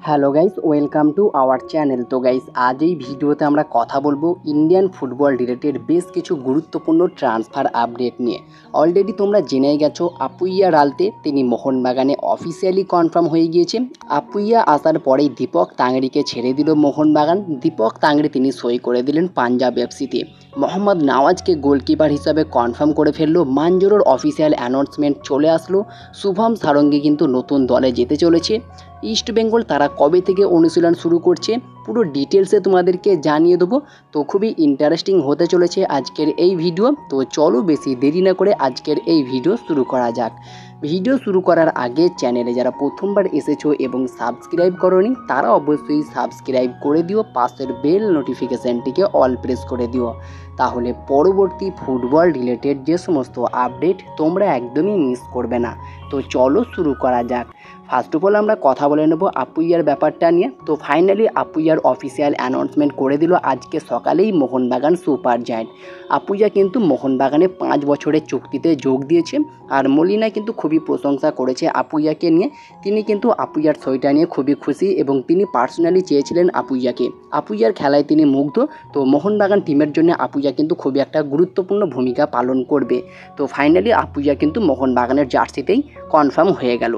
Hello guys, welcome to our channel. তো guys, আজ এই ভিডিওতে আমরা কথা বলবো ইন্ডিয়ান ফুটবল রিলেটেড বেশ কিছু গুরুত্বপূর্ণ ট্রান্সফার আপডেট নিয়ে। অলরেডি তোমরা জেনেই গেছো আপুইয়া রালতে তিনি মোহনবাগানে অফিসিয়ালি কনফার্ম হয়ে গিয়েছে। আপুইয়া আসার পরেই দীপক তাংড়িকে ছেড়ে দিল মোহনবাগান। দীপক তাংড়ি তিনি সই করে দিলেন পাঞ্জাব এফসিতে। মোহাম্মদ নওয়াজকে গোলকিপার হিসাবে কনফার্ম করে ফেললো। মানজোরোর অফিসিয়াল অ্যানাউন্সমেন্ট চলে আসলো। শুভম সারঙ্গী কিন্তু নতুন দলে যেতে চলেছে। ইস্ট বেঙ্গল তারা কবে থেকে অনুশীলন শুরু করছে পুরো ডিটেলসে তোমাদেরকে জানিয়ে দেবো। তো খুবই ইন্টারেস্টিং হতে চলেছে আজকের এই ভিডিও। তো চলো বেশি দেরি না করে আজকের এই ভিডিও শুরু করা যাক। ভিডিও শুরু করার আগে চ্যানেলে যারা প্রথমবার এসেছো এবং সাবস্ক্রাইব করোনি তারা অবশ্যই সাবস্ক্রাইব করে দিও, পাশের বেল নোটিফিকেশানটিকে অল প্রেস করে দিও, তাহলে পরবর্তী ফুটবল রিলেটেড যে সমস্ত আপডেট তোমরা একদমই মিস করবে না। তো চলো শুরু করা যাক। ফার্স্ট অফ অল আমরা কথা বলে নেব আপুইয়ার ব্যাপারটা নিয়ে। তো ফাইনালি আপুইয়ার অফিসিয়াল অ্যানাউন্সমেন্ট করে দিল আজকে সকালেই মোহনবাগান সুপার জায়ান্ট। আপুইয়া কিন্তু মোহনবাগানে 5 বছরের চুক্তিতে যোগ দিয়েছে। আর মলিনা কিন্তু খুবই প্রশংসা করেছে আপুইয়াকে নিয়ে। তিনি কিন্তু আপুইয়ার সইটা নিয়ে খুবই খুশি এবং তিনি পার্সোনালি চেয়েছিলেন আপুইয়াকে। আপুইয়ার খেলায় তিনি মুগ্ধ। তো মোহনবাগান টিমের জন্য আপুইয়া কিন্তু খুবই একটা গুরুত্বপূর্ণ ভূমিকা পালন করবে। তো ফাইনালি আপুইয়া কিন্তু মোহনবাগানের জার্সিতেই কনফার্ম হয়ে গেল।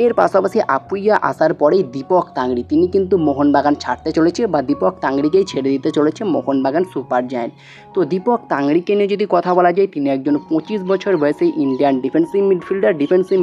এর পাশাপাশি আপুইয়া আসার পরেই দীপক তাংড়ি তিনি কিন্তু মোহনবাগান ছাড়তে চলেছে বা দীপক তাংড়িকেই ছেড়ে দিতে চলেছে মোহনবাগান সুপার জায়ান্ট। তো দীপক তাংড়িকে নিয়ে যদি কথা বলা যায়, তিনি একজন 25 বছর বয়সে ইন্ডিয়ান ডিফেন্সিভ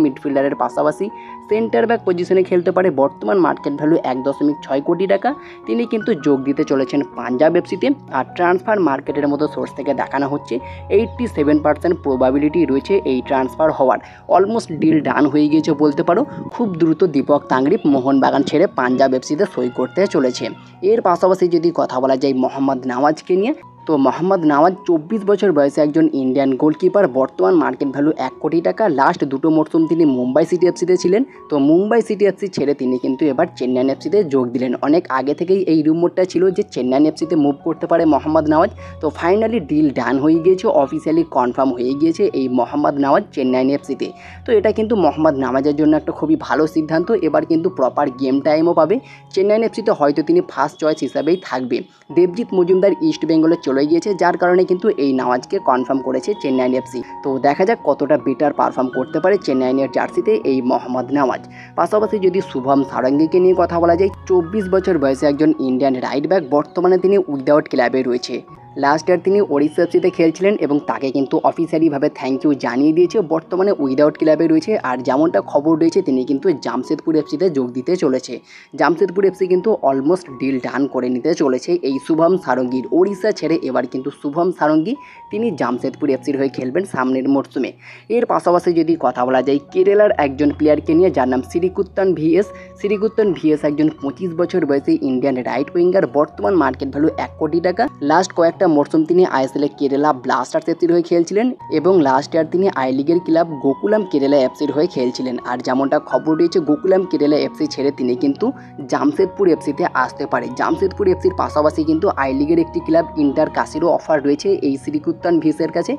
মিডফিল্ডারের পাশাপাশি সেন্টার ব্যাক পজিশনে খেলতে পারে। বর্তমান মার্কেট ভ্যালু 1.6 কোটি টাকা। তিনি কিন্তু যোগ দিতে চলেছেন পাঞ্জাব এফসিতে। আর ট্রান্সফার মার্কেটের মতো সোর্স থেকে দেখানো হচ্ছে 87% প্রবাবিলিটি রয়েছে এই ট্রান্সফার হওয়ার। অলমোস্ট ডিল ডান হয়ে গিয়েছে বলতে পারো। খুব দ্রুত দীপক তাংড়ি মোহনবাগান ছেড়ে পাঞ্জাব এফসিতে সই করতে চলেছে। এর পাশাপাশি যদি কথা বলা যায় মোহাম্মদ নওয়াজকে নিয়ে, তো মোহাম্মদ নওয়াজ 24 বছর বয়সে একজন ইন্ডিয়ান গোলকিপার। বর্তমান মার্কেট ভ্যালু 1 কোটি টাকা। লাস্ট দুটো মরশুম তিনি মুম্বাই সিটি এফসিতে ছিলেন। তো মুম্বাই সিটি এফসি ছেড়ে তিনি কিন্তু এবার চেন্নাই এফসিতে যোগ দিলেন। অনেক আগে থেকেই এই রুমোরটা ছিল যে চেন্নাই এফসিতে মুভ করতে পারে মোহাম্মদ নওয়াজ। তো ফাইনালি ডিল ডান হয়ে গিয়েছে, অফিসিয়ালি কনফার্ম হয়ে গিয়েছে এই মোহাম্মদ নওয়াজ চেন্নাই এফসিতে। তো এটা কিন্তু মোহাম্মদ নওয়াজের জন্য একটা খুবই ভালো সিদ্ধান্ত। এবার কিন্তু প্রপার গেম টাইমও পাবে। চেন্নাই এফসিতে হয়তো তিনি ফার্স্ট চয়েস হিসাবেই থাকবে। দেবজিৎ মজুমদার ইস্ট বেঙ্গলে চলে গিয়েছে, যার কারণে কিন্তু এই নওয়াজকে কনফার্ম করেছে চেন্নাই এফসি। তো দেখা যাক কতটা বেটার পারফর্ম করতে পারে চেন্নাইয়ের জার্সিতে এই মোহাম্মদ নওয়াজ। পাশাপাশি যদি শুভম সারঙ্গীকে নিয়ে কথা বলা যায়, 24 বছর বয়সে একজন ইন্ডিয়ান রাইট ব্যাক। বর্তমানে তিনি উইদাউট ক্লাবে রয়েছে। লাস্ট ইয়ার তিনি ওড়িশা এফসিতে খেলছিলেন এবং তাকে কিন্তু অফিসিয়ালিভাবে থ্যাংক ইউ জানিয়ে দিয়েছে। বর্তমানে উইদাউট ক্লাবে রয়েছে। আর যেমনটা খবর রয়েছে তিনি কিন্তু জামশেদপুর এফসিতে যোগ দিতে চলেছে। জামশেদপুর এফসি কিন্তু অলমোস্ট ডিল ডান করে নিতে চলেছে এই শুভম সারঙ্গীর। ওড়িশা ছেড়ে এবার কিন্তু শুভম সারঙ্গী তিনি জামশেদপুর এফসির হয়ে খেলবেন সামনের মরশুমে। এর পাশাপাশি যদি কথা বলা যায় কেরালার একজন প্লেয়ারকে নিয়ে, যার নাম শ্রীকুত্তন ভিএস একজন 25 বছর বয়সী ইন্ডিয়ান রাইট উইঙ্গার। বর্তমান মার্কেট ভ্যালু 1 কোটি টাকা। লাস্ট কয়েকটা মরশুম তিনি আইএসএলে কেরালা ব্লাস্টার্স এফসির হয়ে খেলছিলেন এবং লাস্ট ইয়ার তিনি আই লিগের ক্লাব গোকুলাম কেরালা এফসির হয়ে খেলছিলেন। আর যেমনটা খবর রয়েছে গোকুলাম কেরালা এফসি ছেড়ে তিনি কিন্তু জামশেদপুর এফসিতে আসতে পারে। জামশেদপুর এফসির পাশাপাশি কিন্তু আই লিগের একটি ক্লাব ইন্টার কাশিরও অফার রয়েছে এই শ্রীকুত্তন ভিসের কাছে।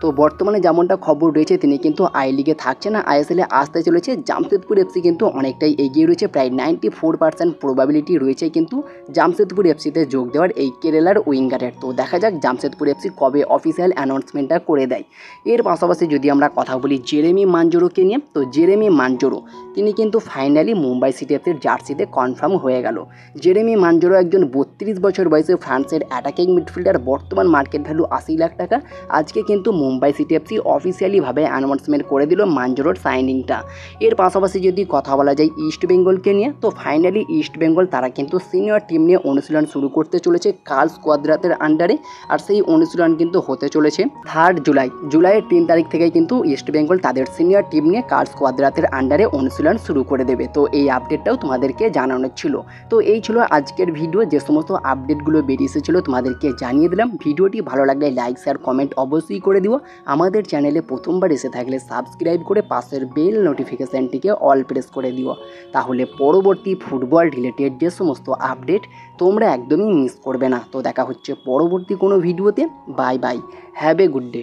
তো বর্তমানে যেমনটা খবর রয়েছে তিনি কিন্তু আই লিগে থাকছে না, আইএসএলে আসতে চলেছে। জামশেদপুর এফসি কিন্তু অনেকটাই এগিয়ে রয়েছে, প্রায় 94% প্রবাবিলিটি রয়েছে কিন্তু জামশেদপুর এফসিতে যোগ দেওয়ার এই কেরালার উইঙ্গারের। তো দেখা যাক জামশেদপুর এফসি কবে অফিসিয়াল অ্যানাউন্সমেন্টটা করে দেয়। এর পাশাপাশি যদি আমরা কথা বলি জেরেমি মানজোরোকে নিয়ে, তো জেরেমি মানজোরো তিনি কিন্তু ফাইনালি মুম্বাই সিটি এফসির জার্সিতে কনফার্ম হয়ে গেল। জেরেমি মানজোরো একজন 32 বছর বয়সে ফ্রান্সের অ্যাটাকিং মিডফিল্ডার। বর্তমান মার্কেট ভ্যালু 80 লাখ টাকা। আজকে কিন্তু মুম্বাই সিটি এফসি অফিসিয়ালিভাবে অ্যানাউন্সমেন্ট করে দিল মানজোরোর সাইনিংটা। এর পাশাপাশি যদি কথা বলা যায় ইস্ট বেঙ্গলকে নিয়ে, তো ফাইনালি ইস্ট বেঙ্গল তারা কিন্তু সিনিয়র টিম নিয়ে অনুশীলন শুরু করতে চলেছে কার্লস কোয়াদ্রাতের আন্ডারে। আর সেই অনুশীলন কিন্তু হতে চলেছে 3 জুলাইয়ের 3 তারিখ থেকেই কিন্তু ইস্ট বেঙ্গল তাদের সিনিয়র টিম নিয়ে কার্লস কোয়াদ্রাতের আন্ডারে অনুশীলন শুরু করে দেবে। তো এই আপডেটটাও তোমাদেরকে জানানোর ছিল। তো এই ছিল আজকের ভিডিও। যে সমস্ত আপডেটগুলো বেরিয়ে এসেছিলো তোমাদেরকে জানিয়ে দিলাম। ভিডিওটি ভালো লাগলে লাইক শেয়ার কমেন্ট অবশ্যই করে দিও। আমাদের চ্যানেলে প্রথমবার এসে থাকলে সাবস্ক্রাইব করে পাশের বেল নোটিফিকেশানটিকে অল প্রেস করে দিও, তাহলে পরবর্তী ফুটবল রিলেটেড যে সমস্ত আপডেট তোমরা একদমই মিস করবে না। তো দেখা হচ্ছে পরবর্তী কোনো ভিডিওতে। Bye bye, have a good day.